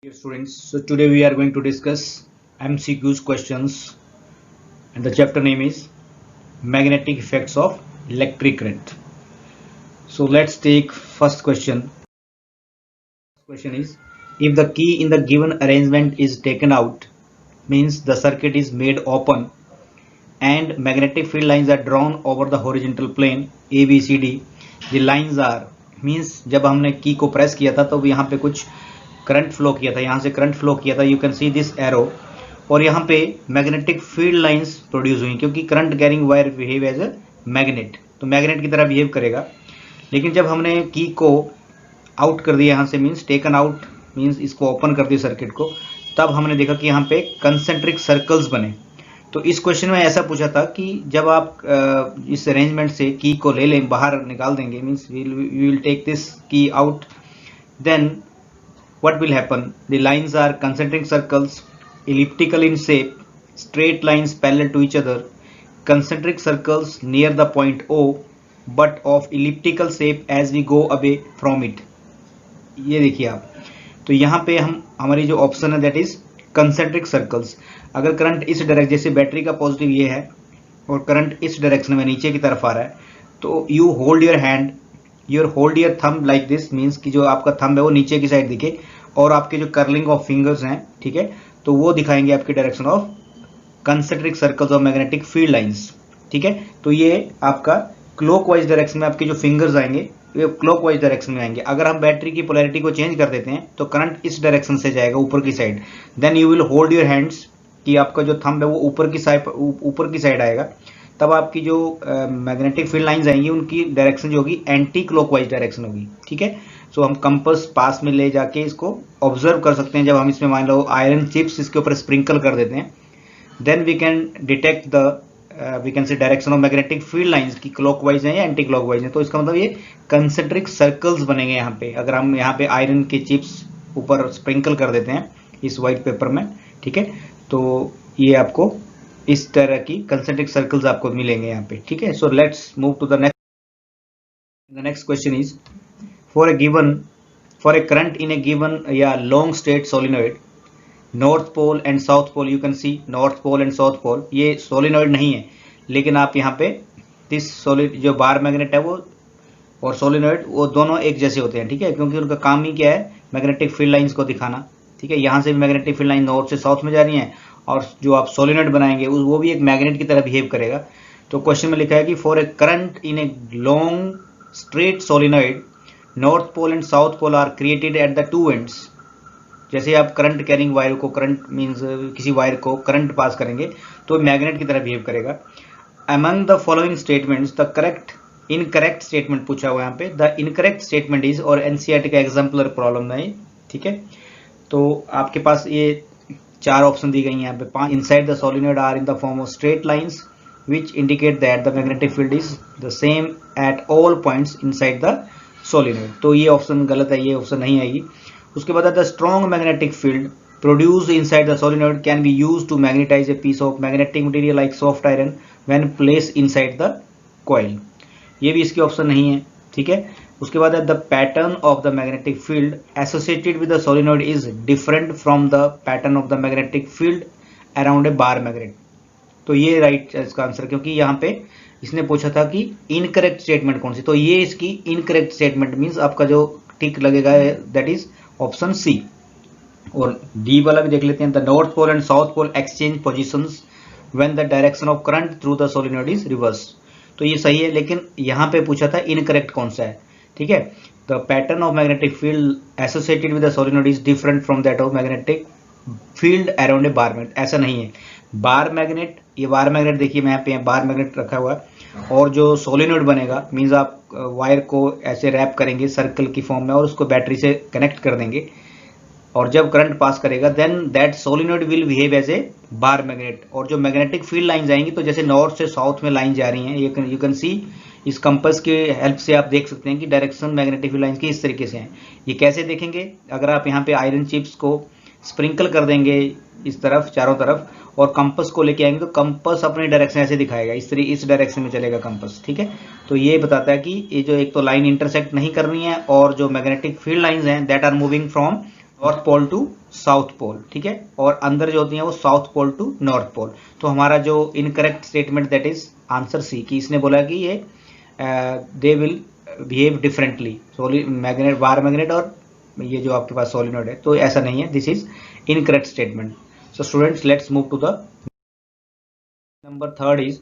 Dear students, so today we are going to discuss MCQs questions and the chapter name is Magnetic Effects of Electric Current. So let's take first question. Question is, if the key in the given arrangement is taken out, means the circuit is made open and magnetic field lines are drawn over the horizontal plane ABCD. The lines are means जब हमने की को press किया था तो यहाँ पे कुछ करंट फ्लो किया था, यहाँ से करंट फ्लो किया था, you can see this arrow, और यहाँ पे मैग्नेटिक फील्ड लाइंस प्रोड्यूस हुई क्योंकि current carrying wire behave as a magnet, तो मैग्नेट की तरह बिहेव करेगा। लेकिन जब हमने की को आउट कर दिया यहाँ से, मीन्स टेकन आउट मीन्स इसको ओपन कर दिया सर्किट को, तब हमने देखा कि यहाँ पे कंसेंट्रिक सर्कल्स बने। तो इस क्वेश्चन में ऐसा पूछा था कि जब आप इस अरेंजमेंट से की को ले लें, बाहर निकाल देंगे, means we will take this key out, then what will happen? The lines are concentric circles, elliptical in shape, straight lines parallel to each other, concentric circles near the point O, but of elliptical shape as we go away from it. ये देखिए आप, तो यहाँ पे हमारी जो option है that is concentric circles. अगर करंट इस डायरेक्शन, जैसे बैटरी का पॉजिटिव ये है और करंट इस डायरेक्शन में नीचे की तरफ आ रहा है, तो you hold your hand, hold your thumb like this, means कि जो आपका थंब है वो नीचे की साइड दिखे और आपके जो कर्लिंग ऑफ फिंगर्स हैं, ठीक है, तो वो दिखाएंगे आपकी direction of concentric circles of magnetic field lines, ठीक है। तो ये आपका क्लॉकवाइज डायरेक्शन में आपके जो फिंगर्स आएंगे ये क्लॉकवाइज डायरेक्शन में आएंगे। अगर हम बैटरी की पोलैरिटी को चेंज कर देते हैं तो करंट इस डायरेक्शन से जाएगा ऊपर की side, then you will hold your hands, कि आपका जो थंब है वो ऊपर की साइड आएगा, तब आपकी जो मैग्नेटिक फील्ड लाइंस आएंगी उनकी डायरेक्शन जो होगी एंटी क्लॉकवाइज डायरेक्शन होगी, ठीक है। सो हम कंपास पास में ले जाके इसको ऑब्जर्व कर सकते हैं। जब हम इसमें मान लो आयरन चिप्स इसके ऊपर स्प्रिंकल कर देते हैं, then we can detect the we can say direction of magnetic field lines की क्लॉकवाइज है या एंटी क्लॉकवाइज है। तो इसका मतलब ये कंसेंट्रिक सर्कल्स बनेंगे यहाँ पे, अगर हम यहाँ पे आयरन के चिप्स ऊपर स्प्रिंकल कर देते हैं इस व्हाइट पेपर में, ठीक है, तो ये आपको इस तरह की कंसेंट्रिक सर्कल्स आपको मिलेंगे यहाँ पे, ठीक है। So let's move to the next question is, for a current in a given long straight solenoid, north pole and south pole, you can see north pole and south pole, ये solenoid नहीं है, लेकिन आप यहाँ पे this solid जो bar magnet है वो और solenoid वो दोनों एक जैसे होते हैं, ठीक है, क्योंकि उनका काम ही क्या है, मैग्नेटिक फील्ड लाइंस को दिखाना, ठीक है। यहाँ से भी मैग्नेटिक फील्ड लाइन नॉर्थ से साउथ में जा रही है और जो आप solenoid बनाएंगे वो भी एक मैग्नेट की तरह बिहेव करेगा। तो क्वेश्चन में लिखा है कि for a current in a long straight solenoid, north pole and south pole are created at the two ends. जैसे आप करंट कैरिंग वायर को, करंट मींस किसी वायर को करंट पास करेंगे तो मैग्नेट की तरह बिहेव करेगा। Among the following statements the correct incorrect statement पूछा हुआ है यहाँ पे, द इनकरेक्ट स्टेटमेंट इज, और एनसीईआरटी का एग्जाम्पलर प्रॉब्लम है, ठीक है। तो आपके पास ये चार ऑप्शन दी गई हैं यहाँ पे, 5 inside the solenoid are in the form of straight lines which indicate that the magnetic field is the same at all points inside the solenoid। तो ये ऑप्शन गलत है, ये ऑप्शन नहीं आएगी। उसके बाद the strong magnetic field produced inside the solenoid can be used to magnetize a piece of magnetic material like soft iron when placed inside the coil। ये भी इसकी ऑप्शन नहीं है, ठीक है। उसके बाद the pattern of the magnetic field associated with the solenoid is different from the pattern of the magnetic field around a bar magnet. तो ये राइट इसका आंसर, क्योंकि यहाँ पे इसने पूछा था कि इनकरेक्ट स्टेटमेंट कौन सी, तो ये इसकी इनकरेक्ट स्टेटमेंट मींस आपका जो टिक लगेगा दैट इज ऑप्शन सी। और डी वाला भी देख लेते हैं, the north pole and south pole exchange positions when the direction of current through the solenoid is reverse. तो ये सही है, लेकिन यहाँ पे पूछा था इनकरेक्ट कौन सा है, ठीक है। The pattern of magnetic field associated with the solenoid is different from that of magnetic field around a bar magnet, ऐसा नहीं है। बार मैग्नेट, ये बार मैग्नेट देखिए मैं यहाँ पे बार मैग्नेट रखा हुआ है, और जो सोलिनॉइड बनेगा मींस आप वायर को ऐसे रैप करेंगे सर्कल की फॉर्म में और उसको बैटरी से कनेक्ट कर देंगे, और जब करंट पास करेगा then that solenoid will behave as a bar magnet. और जो मैग्नेटिक फील्ड लाइंस आएंगी, तो जैसे नॉर्थ से साउथ में लाइन जा रही हैं, यू कैन सी इस कंपास के हेल्प से आप देख सकते हैं कि डायरेक्शन मैग्नेटिक फील्ड लाइंस की इस तरीके से है। ये कैसे देखेंगे, अगर आप यहाँ पे आयरन चिप्स को स्प्रिंकल कर देंगे इस तरफ चारों तरफ और कंपास को लेके आएंगे, तो कंपास अपनी डायरेक्शन ऐसे दिखाएगा, इस डायरेक्शन में चलेगा कंपास, ठीक है। तो ये बताता है कि ये जो एक तो लाइन इंटरसेक्ट नहीं करनी है, और जो मैग्नेटिक फील्ड लाइंस हैं that are moving from north pole to south pole, ठीक है, और अंदर जो होती हैं वो south pole to north pole. तो हमारा जो incorrect statement that is answer C, कि इसने बोला कि ये they will behave differently, magnet bar magnet और ये जो आपके पास सोलिनॉइड है, तो ऐसा नहीं है, this is incorrect statement. So students let's move to the number third is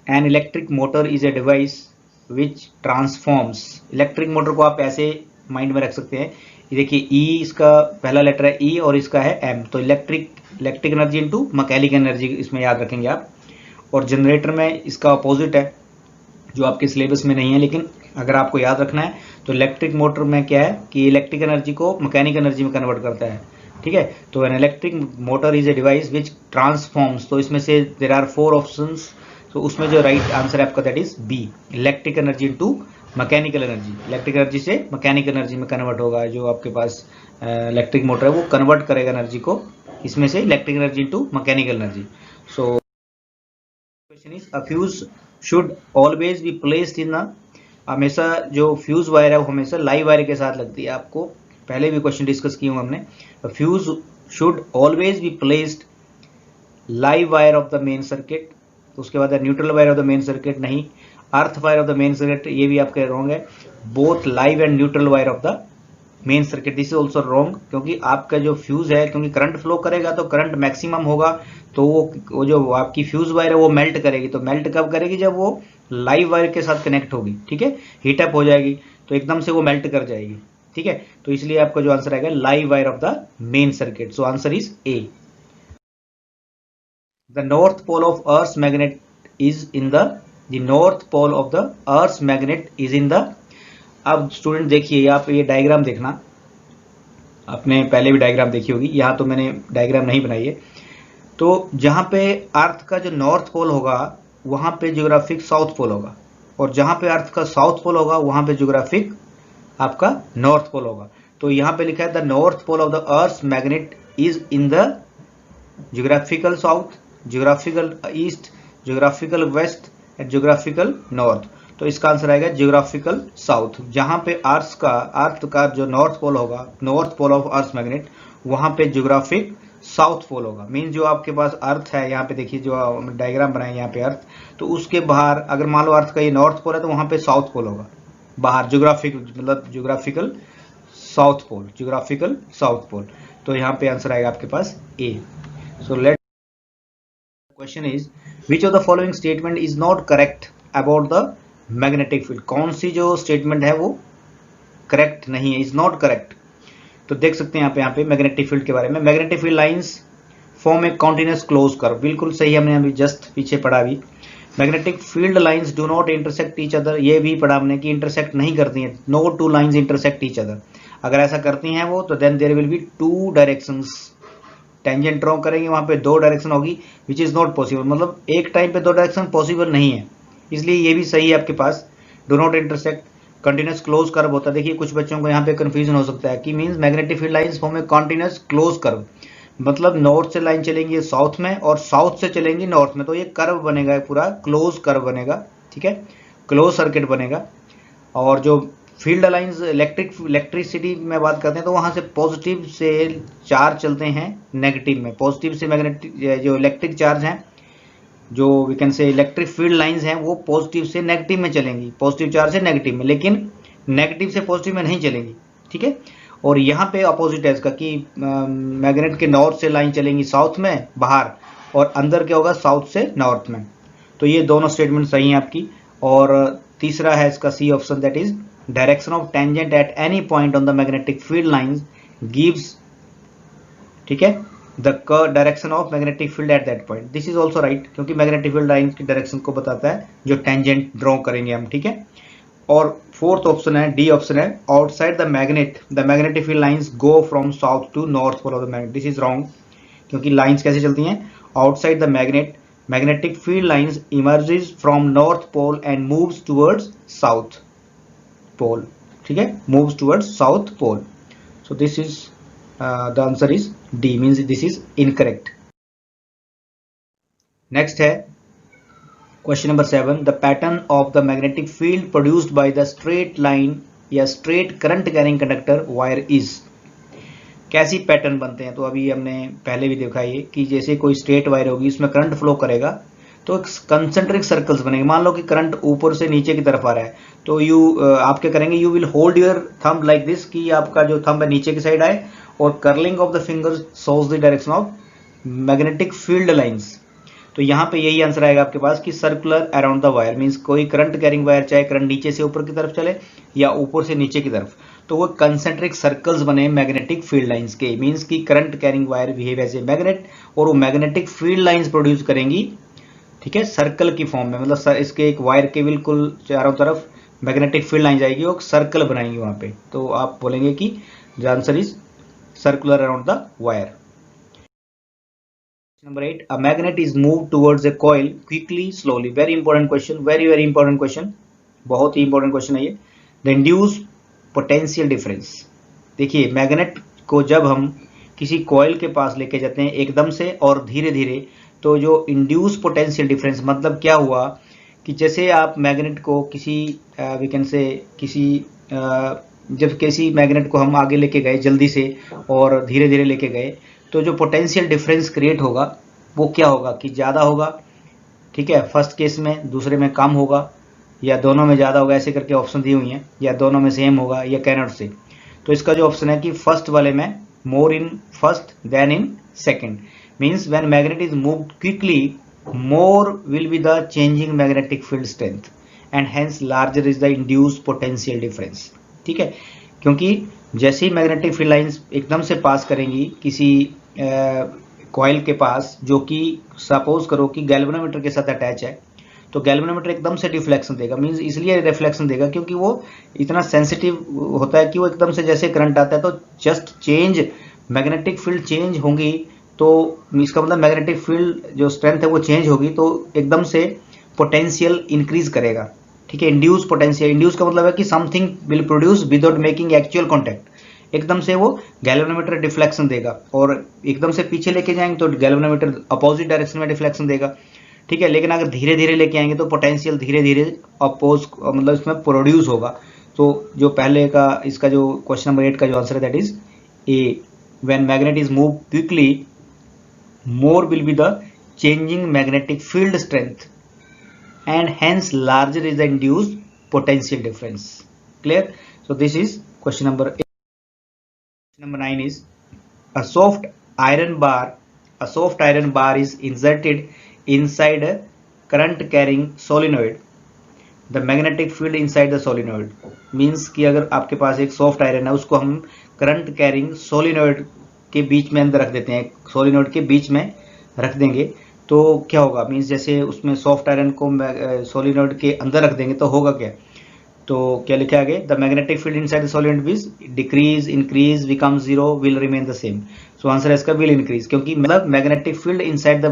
an electric motor is a device which transforms. Electric motor को आप ऐसे माइंड में रख सकते हैं, ये देखिए ई, इसका पहला लेटर है ई और इसका है एम, तो electric energy into mechanical energy इसमें याद रखेंगे आप। और जनरेटर में इसका अपोजिट है जो आपके सिलेबस में नहीं है, लेकिन अगर आपको याद रखना है तो इलेक्ट्रिक मोटर में क्या है कि इलेक्ट्रिक एनर्जी को मैकेनिकल एनर्जी में कन्वर्ट करता है, ठीक है। तो N electric motor is a device which transforms, तो इसमें से देयर आर 4 ऑप्शंस, तो उसमें जो राइट आंसर है आपका that is B, electric energy into mechanical energy. Electric energy से मैकेनिकल एनर्जी में कन्वर्ट होगा, जो आपके पास इलेक्ट्रिक मोटर है वो कन्वर्ट करेगा एनर्जी को, इसमें से electric energy into mechanical energy. So question is a fuse should always be placed in, हमेशा जो फ्यूज वायर है वो हमेशा लाइव वायर के साथ लगती है, आपको पहले भी क्वेश्चन डिस्कस किए हुए हमने। Fuse should always be placed live wire of the main circuit, उसके बाद neutral wire of the main circuit, नहीं, earth wire of the main circuit, ये भी आपके रॉन्ग है, both live and neutral wire of the main circuit, this is also wrong, क्योंकि आपका जो फ्यूज है, क्योंकि करंट फ्लो करेगा तो करंट मैक्सिमम होगा, तो वो जो आपकी फ्यूज वायर है वो मेल्ट करेगी, तो मेल्ट कब करेगी, जब वो लाइव वायर के साथ कनेक्ट होगी, ठीक है, हीट अप हो जाएगी तो एकदम से वो मेल्ट कर जाएगी, ठीक है। तो इसलिए आपका जो आंसर आएगा live wire of the main circuit, so answer is A. The north pole of earth magnet is in the north pole of the earth magnet is in the, अब स्टूडेंट देखिए आप ये डायग्राम देखना, आपने पहले भी diagram देखी होगी, यहाँ तो मैंने डायग्राम नहीं बनाई है। तो जहाँ पे अर्थ का जो नॉर्थ पोल होगा वहाँ पे ज्योग्राफिक साउथ पोल होगा, और जहाँ पे अर्थ का साउथ पोल होगा वहाँ पे ज्योग्राफिक आपका नॉर्थ पोल होगा। तो यहाँ पे लिखा है the north pole of the earth magnet is in the geographical south, geographical east, geographical west and geographical north. तो इसका आंसर आएगा ज्योग्राफिकल साउथ। जहां पे अर्थ का जो नॉर्थ पोल होगा, north pole of earth magnet, वहां पे ज्योग्राफिक साउथ पोल होगा। मीन जो आपके पास अर्थ है, यहाँ पे देखिए जो डायग्राम बनाए यहाँ पे अर्थ, तो उसके बाहर अगर मान लो अर्थ का ये नॉर्थ पोल है तो वहां पे साउथ पोल होगा बाहर, ज्योग्राफिक मतलब geographical south pole, geographical south pole. तो यहाँ पे आंसर आएगा आपके पास A. So let question is which of the following statement is not correct about the magnetic field, कौन सी जो स्टेटमेंट है वो करेक्ट नहीं है, इज नॉट करेक्ट। तो देख सकते हैं यहाँ पे मैग्नेटिक फील्ड के बारे में, magnetic field lines form a continuous close curve, बिल्कुल सही, हमने अभी जस्ट पीछे पढ़ा भी। Magnetic field lines do not intersect each other, ये भी पढ़ा हमने कि इंटरसेक्ट नहीं करती हैं, no two lines intersect each other. अगर ऐसा करती हैं वो तो then there will be two directions, tangent draw करेंगे वहां पे दो डायरेक्शन होगी, विच इज नॉट पॉसिबल, मतलब एक टाइम पे दो डायरेक्शन पॉसिबल नहीं है, इसलिए ये भी सही है आपके पास। Do not intersect, continuous close curve होता है। देखिए कुछ बच्चों को यहाँ पे कंफ्यूजन हो सकता है कि means magnetic field lines form ए कंटिन्यूअस क्लोज कर्व, मतलब नॉर्थ से लाइन चलेंगी साउथ में और साउथ से चलेंगी नॉर्थ में, तो ये कर्व बनेगा, पूरा क्लोज कर्व बनेगा, ठीक है, क्लोज सर्किट बनेगा। और जो फील्ड लाइंस इलेक्ट्रिसिटी में बात करते हैं तो वहां से पॉजिटिव से चार्ज चलते हैं नेगेटिव में, पॉजिटिव से मैग्नेटिक जो इलेक्ट्रिक चार्ज हैं, जो we can say electric field lines हैं, वो पॉजिटिव से नेगेटिव में चलेंगी, पॉजिटिव चार्ज से नेगेटिव में, लेकिन नेगेटिव से पॉजिटिव में नहीं चलेंगी, ठीक है। और यहाँ पे अपोजिट है इसका कि मैग्नेट के नॉर्थ से लाइन चलेंगी साउथ में बाहर, और अंदर क्या होगा साउथ से नॉर्थ में। तो ये दोनों स्टेटमेंट सही हैं आपकी। और तीसरा है इसका C option, that is direction of tangent at any point on the magnetic field lines gives, ठीक है, the direction of magnetic field at that point, this is also right, क्योंकि मैग्नेटिक फील्ड लाइन की direction को बताता है जो tangent draw करेंगे हम, ठीक है। और फोर्थ ऑप्शन है, डी ऑप्शन है, outside the magnetic field lines go from south to north pole of the magnet, this is wrong, क्योंकि लाइंस कैसे चलती हैं, outside the magnetic field lines emerges from north pole and moves towards south pole, ठीक है, moves towards south pole. So this is the answer is D, means this is incorrect. Next है question number 7, the pattern of the magnetic field produced by the straight line या straight current carrying conductor wire is, कैसी pattern बनते हैं। तो अभी हमने पहले भी देखा ये कि जैसे कोई स्ट्रेट वायर होगी, उसमें करंट फ्लो करेगा तो कंसेंट्रिक सर्कल्स बनेंगे। मान लो कि करंट ऊपर से नीचे की तरफ आ रहा है, तो आप क्या करेंगे, you will hold your thumb like this, कि आपका जो थंब है नीचे की साइड आए, और curling of the finger shows the direction of magnetic field lines. तो यहाँ पे यही आंसर आएगा आपके पास कि circular around the wire, means कोई करंट कैरिंग वायर, चाहे करंट नीचे से ऊपर की तरफ चले या ऊपर से नीचे की तरफ, तो वो कंसेंट्रिक सर्कल्स बने मैग्नेटिक फील्ड लाइंस के, मींस की current carrying wire behave as a magnet, और वो मैग्नेटिक फील्ड लाइंस प्रोड्यूस करेंगी, ठीक है, सर्कल की फॉर्म में। मतलब इसके एक वायर के बिल्कुल चारों तरफ मैग्नेटिक फील्ड लाइन जाएगी और सर्कल बनाएंगी वहां पे। तो आप बोलेंगे कि the answer is circular around the wire. Number 8, a magnet is moved towards a coil quickly, slowly. Very important question, very important question, बहुत ही important question है ये। The induced potential difference, देखिए मैग्नेट को जब हम किसी कॉइल के पास लेके जाते हैं एकदम से और धीरे धीरे, तो जो इंड्यूस पोटेंशियल डिफरेंस, मतलब क्या हुआ कि जैसे आप मैग्नेट को किसी वी कैन से किसी जब किसी मैग्नेट को हम आगे लेके गए जल्दी से और धीरे धीरे लेके गए, तो जो पोटेंशियल डिफरेंस क्रिएट होगा वो क्या होगा कि ज़्यादा होगा, ठीक है, फर्स्ट केस में, दूसरे में कम होगा, या दोनों में ज़्यादा होगा, ऐसे करके ऑप्शन दी हुई हैं, या दोनों में सेम होगा, या कैनॉट से। तो इसका जो ऑप्शन है कि फर्स्ट वाले में, more in first then in second, means when magnet is moved quickly more will be the changing magnetic field strength and hence larger is the induced potential difference, ठीक है, क्योंकि जैसे ही मैग्नेटिक फील्ड लाइंस एकदम से पास करेंगी किसी coil के पास, जो कि सपोज करो कि गैल्वेनोमीटर के साथ अटैच है, तो गैल्वेनोमीटर एकदम से डिफ्लेक्शन देगा, मींस इसलिए रिफ्लेक्शन देगा क्योंकि वो इतना सेंसिटिव होता है कि वो एकदम से जैसे करंट आता है तो just change magnetic field change होंगी, तो इसका मतलब मैग्नेटिक फील्ड जो स्ट्रेंथ है वो चेंज होगी, तो एकदम से पोटेंशियल इंक्रीज करेगा, ठीक है। इंड्यूस पोटेंशियल, इंड्यूस का मतलब है कि something will produce without making actual contact, एकदम से वो गैल्वेनोमीटर डिफ्लेक्शन देगा, और एकदम से पीछे लेके जाएंगे तो गैल्वेनोमीटर अपोजिट डायरेक्शन में डिफ्लेक्शन देगा, ठीक है। लेकिन अगर धीरे धीरे लेके आएंगे तो पोटेंशियल धीरे धीरे अपोज मतलब इसमें प्रोड्यूस होगा। तो जो पहले का इसका जो क्वेश्चन नंबर 8 का जो आंसर है that is a, when magnet is move quickly more will be the changing magnetic field strength and hence larger is the induced potential difference. Clear? So this is question number 8. Number 9 is a soft iron bar is inserted inside a current carrying solenoid. The magnetic field inside the solenoid means कि अगर आपके पास एक soft iron है, उसको हम current carrying solenoid के बीच में अंदर रख देते हैं, सोलिनॉइड के बीच में रख देंगे, तो क्या होगा, मींस जैसे उसमें सॉफ्ट आयरन को सोलिनॉइड के अंदर रख देंगे तो होगा क्या, तो क्या लिखा आगे, the magnetic field inside the solenoid will decrease, increase, become zero, will remain the same. So answer है इसका विल इंक्रीज, क्योंकि मतलब magnetic field inside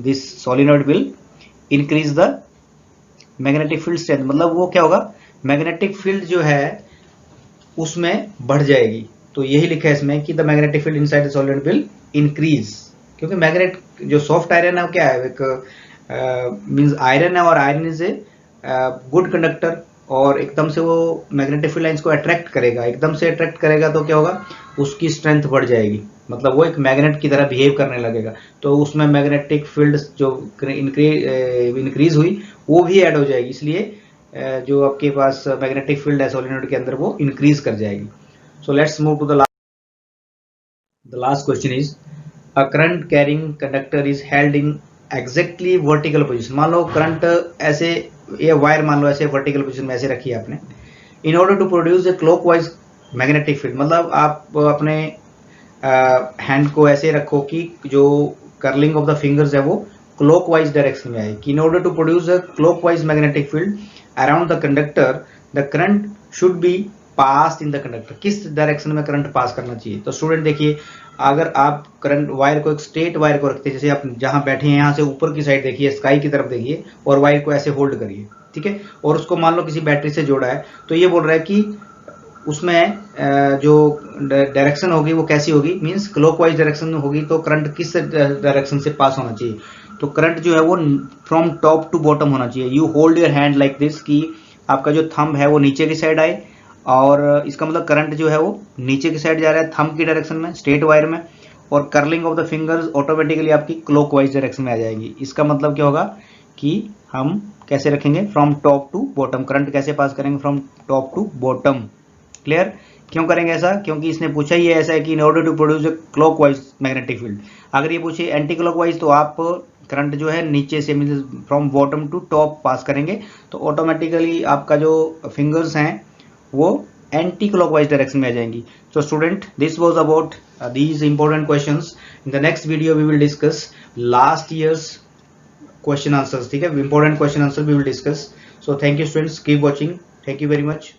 this solenoid will increase the magnetic field strength, मतलब वो क्या होगा, मैग्नेटिक फील्ड जो है उसमें बढ़ जाएगी। तो यही लिखा है इसमें कि the magnetic field inside the solid will increase, क्योंकि मैग्नेट जो सॉफ्ट आयरन है वो क्या है, एक मींस आयरन है, और iron is a good conductor, और एकदम से वो मैग्नेटिक फील्ड लाइंस को अट्रैक्ट करेगा, एकदम से अट्रैक्ट करेगा तो क्या होगा, उसकी स्ट्रेंथ बढ़ जाएगी, मतलब वो एक मैग्नेट की तरह बिहेव करने लगेगा, तो उसमें मैग्नेटिक फील्ड जो इंक्रीज हुई वो भी ऐड हो जाएगी, इसलिए जो आपके पास मैग्नेटिक फील्ड है सोलिनॉइड के अंदर वो इंक्रीज कर जाएगी। So let's move to the last question is a current carrying conductor is held in exactly vertical position. मान लो करंट ऐसे, ये वायर मान लो ऐसे वर्टिकल पोजीशन में ऐसे रखी है आपने, in order to produce a clockwise magnetic field, मतलब आप अपने हैंड को ऐसे रखो कि जो कर्लिंग ऑफ द फिंगर्स है वो क्लॉकवाइज डायरेक्शन में आए, कि in order to produce a clockwise magnetic field around the conductor the current should be pass in the conductor, किस डायरेक्शन में करंट पास करना चाहिए। तो स्टूडेंट देखिए, अगर आप करंट वायर को, एक स्ट्रेट वायर को रखते हैं, जैसे आप जहां बैठे हैं यहाँ से ऊपर की साइड देखिए, स्काई की तरफ देखिए, और वायर को ऐसे होल्ड करिए, ठीक है, और उसको मान लो किसी बैटरी से जोड़ा है, तो ये बोल रहा है कि उसमें जो डायरेक्शन होगी वो कैसी होगी, मीन्स क्लॉकवाइज डायरेक्शन में होगी, तो करंट किस डायरेक्शन से पास होना चाहिए, तो करंट जो है वो फ्रॉम टॉप टू बॉटम होना चाहिए। You hold your hand like this, कि आपका जो थंब है वो नीचे की साइड आए और इसका मतलब करंट जो है वो नीचे की साइड जा रहा है थंब की डायरेक्शन में, स्ट्रेट वायर में, और curling of the fingers automatically आपकी क्लॉकवाइज डायरेक्शन में आ जाएगी। इसका मतलब क्या होगा कि हम कैसे रखेंगे, from top to bottom, current कैसे पास करेंगे from top to bottom. Clear? क्यों करेंगे ऐसा? क्योंकि इसने पूछा ही ऐसा है कि in order to produce a clockwise magnetic field. अगर ये पूछे एंटी क्लॉकवाइज तो आप करंट जो है नीचे से means from bottom to top pass करेंगे, तो ऑटोमेटिकली आपका जो फिंगर्स हैं वो एंटी क्लॉकवाइज डायरेक्शन में आ जाएंगी। So student, this was about these important questions. In the next video we will discuss last year's question answers. ठीक है, important question answer we will discuss. So thank you students, keep watching. Thank you very much.